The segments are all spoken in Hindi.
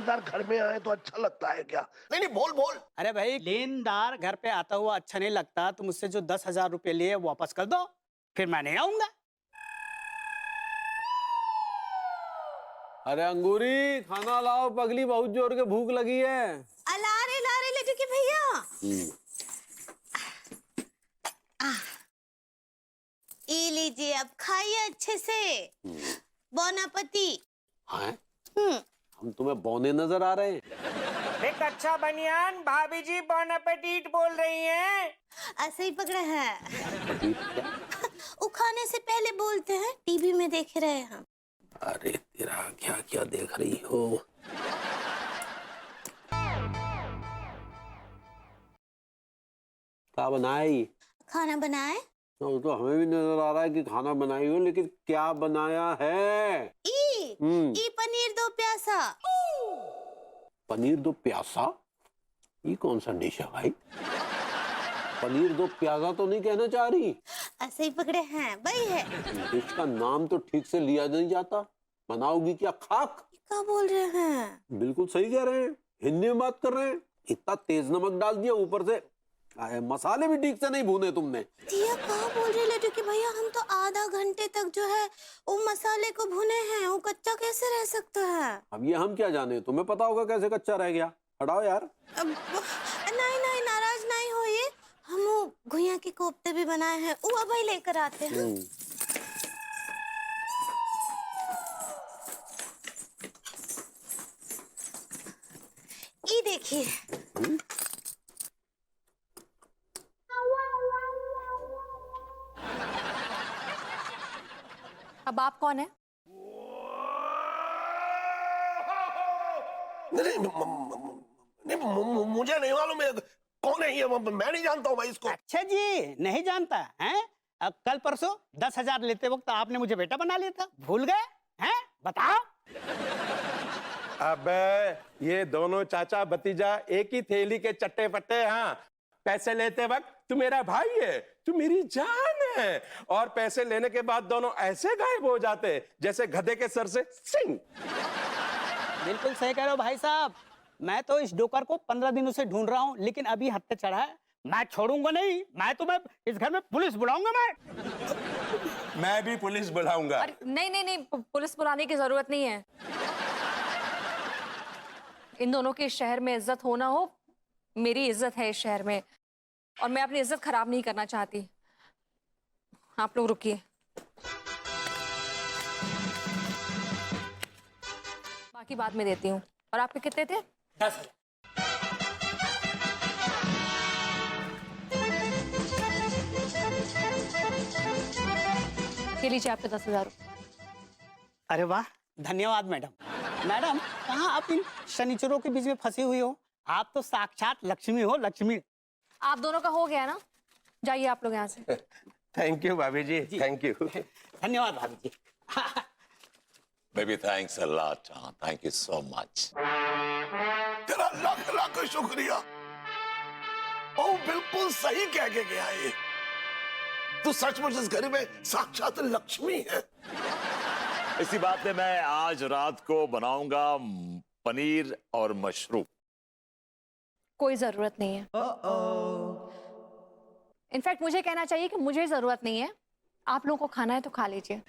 लेनदार घर में आए तो अच्छा लगता है क्या? नहीं नहीं, बोल बोल। अरे भाई, लेनदार घर पे आता हुआ अच्छा नहीं लगता तो मुझसे जो 10,000 रुपए लिए वापस कर दो, फिर मैं नहीं आऊंगा। अरे अंगूरी, खाना लाओ, पगली बहुत जोर के भूख लगी है। लारे लड्डू के भैया। ये लीजिए, अब खाइए अच्छे से। बोन अपीती। हाँ? हम तुम्हें बौने नजर आ रहे हैं। एक अच्छा बनियान, भाभी जी बोन एपेटीट बोल रही हैं। ऐसे ही पकड़े हैं। वो खाने से पहले बोलते हैं, टीवी में देख रहे हैं हम। अरे तेरा क्या क्या देख रही हो? क्या बनाई? खाना बनाए? तो हमें भी नजर आ रहा है कि खाना बनाई हो, लेकिन क्या बनाया है? ई पनीर दो प्यासा। पनीर दो प्यासा? ये कौन सा डिश है भाई? पनीर दो प्याजा तो नहीं कहना चाह रही? ऐसे ही पकड़े हैं, वही है। डिश का नाम तो ठीक से लिया नहीं जाता। बनाओगी क्या खाक? क्या बोल रहे हैं? बिल्कुल सही कह रहे हैं, हिंदी में बात कर रहे हैं। इतना तेज नमक डाल दिया, ऊपर से मसाले भी ठीक से नहीं भूने तुमने। दिया कहाँ बोल रहे लड्डू के भैया, हम तो आधा घंटे तक जो है वो मसाले को भुने हैं, वो कच्चा कैसे रह सकता है? अब ये हम क्या जाने, तुम्हें पता होगा कैसे कच्चा रह गया। हटाओ यार। नहीं नहीं, नाराज नहीं होइए, हम वो घुइयां के कोफ्ते भी बनाए हैं, वो अब ही लेकर आते हैं। ये देखिए। अब आप कौन है? नहीं, मुझे नहीं मालूम है कौन है ये, मैं नहीं जानता हूँ भाई इसको। अच्छा जी, नहीं जानता हैं? अब कल परसों 10,000 लेते वक्त आपने मुझे बेटा बना लिया था, भूल गए हैं? बताओ। अबे ये दोनों चाचा भतीजा एक ही थैली के चट्टे पट्टे। हाँ, पैसे लेते वक्त तू मेरा भाई है, तू मेरी जान है, और पैसे लेने के बाद दोनों ऐसे गायब हो जाते जैसे गधे के सर से सिंग। बिल्कुल सही कह रहे हो भाई साहब। मैं तो इस डोकर को 15 दिनों से ढूंढ रहा हूँ, लेकिन अभी हफ्ते चढ़ा है। मैं छोड़ूंगा नहीं, मैं इस घर में पुलिस बुलाऊंगा। मैं भी पुलिस बुलाऊंगा। नहीं, पुलिस बुलाने की जरूरत नहीं है। इन दोनों के इस शहर में इज्जत हो ना हो, मेरी इज्जत है इस शहर में, और मैं अपनी इज्जत खराब नहीं करना चाहती। आप लोग रुकिए, बाकी बाद में देती हूँ। और आपके कितने थे? 10,000। ये लीजिए आपके 10,000। अरे वाह, धन्यवाद मैडम। मैडम, कहाँ आप इन शनिचरों के बीच में फंसी हुई हो? आप तो साक्षात लक्ष्मी हो, लक्ष्मी। आप दोनों का हो गया ना, जाइए आप लोग यहाँ से। थैंक यू भाभी जी, थैंक यू। धन्यवाद भाभी जी। Baby, thanks a lot. Thank you so much. तेरा लाख लाख शुक्रिया। ओ बिल्कुल सही कह के गया ये। तू सचमुच इस घर में साक्षात लक्ष्मी है। इसी बात पे मैं आज रात को बनाऊंगा पनीर और मशरूम। कोई जरूरत नहीं है। इनफैक्ट मुझे कहना चाहिए कि मुझे जरूरत नहीं है। आप लोगों को खाना है तो खा लीजिए।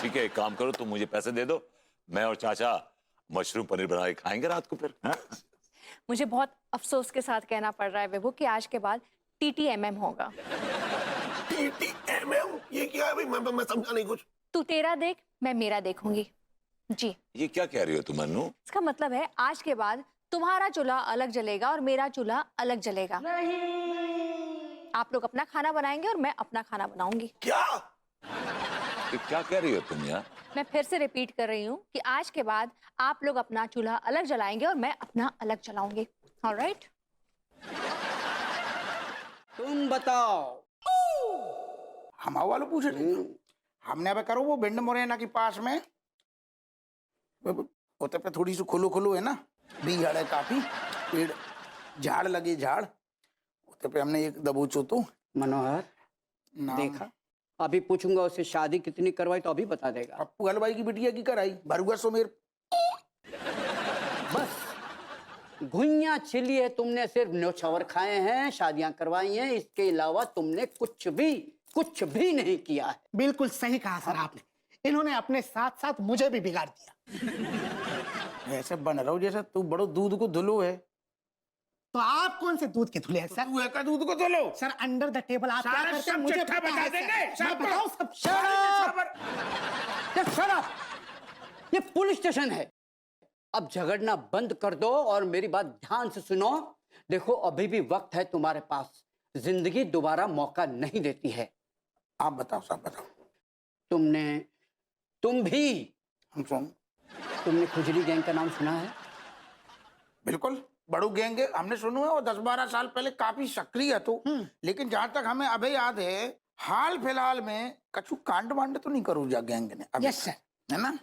ठीक है, एक काम करो, तुम मुझे पैसे दे दो, मैं और चाचा मशरूम पनीर बना के खाएंगे रात को फिर। हाँ? मुझे बहुत अफसोस के साथ कहना पड़ रहा है विभू कि आज के बाद TTMM होगा। TTMM? ये क्या है भाई? मैं समझा नहीं कुछ। तू तेरा देख, मैं मेरा देखूंगी। जी। ये क्या कह रही हो तुम अनु? इसका मतलब है आज के बाद तुम्हारा चूल्हा अलग जलेगा और मेरा चूल्हा अलग जलेगा। आप लोग अपना खाना बनाएंगे और मैं अपना खाना बनाऊंगी। क्या? क्या कह रही हो तुम यार? मैं फिर से रिपीट कर रही हूँ कि आज के बाद आप लोग अपना चूल्हा अलग जलाएंगे और मैं अपना अलग जलाऊंगी। ऑलराइट? तुम बताओ। हम वालों पूछ रहे हैं। हमने अब करो वो भिंड मुरैना के पास में होते पे थोड़ी सी खुलो है ना, बीड़ है काफी, पेड़ झाड़ लगे, झाड़ होते पे हमने एक दबोचो तो। मनोहर, देखा, अभी पूछूंगा उससे शादी कितनी करवाई तो अभी बता देगा। पप्पू हलवाई की बिटिया की कराई, भरुआ सो मेरे। बस घुइयां छिली है, तुमने सिर्फ न्योछावर खाए हैं, शादियां करवाई हैं, इसके अलावा तुमने कुछ भी नहीं किया है। बिल्कुल सही कहा सर आपने, इन्होंने अपने साथ साथ मुझे भी बिगाड़ दिया। ऐसे बन रहा हूँ जैसे तू बड़ो दूध को धुलो है। तो आप कौन से दूध के धुले हैं सर? तू है का दूध को धुलो सर अंडर द टेबल आप क्या सारे करते हैं सब मुझे चिट्ठा पता बता है, देंगे। सर। मैं बताऊं सब? Shut up! ये पुलिस स्टेशन है। अब झगड़ना बंद कर दो और मेरी बात ध्यान से सुनो। देखो अभी भी वक्त है तुम्हारे पास, जिंदगी दोबारा मौका नहीं देती है। आप बताओ, सब बताओ। तुम भी हम सुन। तुमने खुजली गैंग का नाम सुना है? बिल्कुल, बड़ू गैंग है, हमने सुना है, और 10-12 साल पहले काफी सक्रिय है। तो लेकिन जहां तक हमें अभी याद है, हाल फिलहाल में कछु कांड वांड तो नहीं करू जा गैंग ने अभी, यस सर, है ना?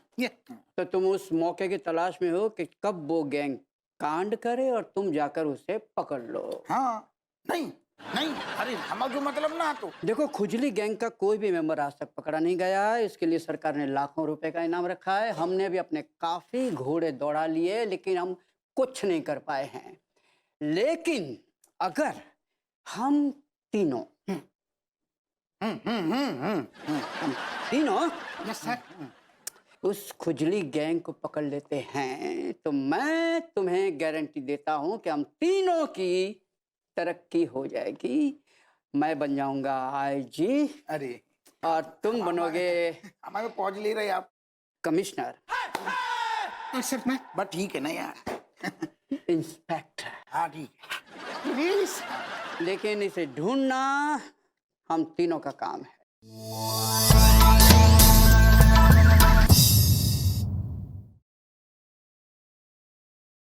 तो तुम उस मौके की तलाश में हो कि कब वो गैंग कांड करे और तुम जाकर उसे पकड़ लो। हाँ, नहीं नहीं, अरे हम जो मतलब ना तो देखो खुजली गैंग का कोई भी मेंबर आज तक पकड़ा नहीं गया है। इसके लिए सरकार ने लाखों रुपए का इनाम रखा है। हमने भी अपने काफी घोड़े दौड़ा लिए, लेकिन हम कुछ नहीं कर पाए हैं। लेकिन अगर हम तीनों यस सर, उस खुजली गैंग को पकड़ लेते हैं तो मैं तुम्हें गारंटी देता हूं कि हम तीनों की तरक्की हो जाएगी। मैं बन जाऊंगा आईजी अरे और तुम बनोगे हमारे पहुंच ले रहे आप कमिश्नर, और सर मैं बस ठीक है ना यार। इंस्पेक्टर। हाँ ठीक है। प्लीज लेकिन इसे ढूंढना हम तीनों का काम है।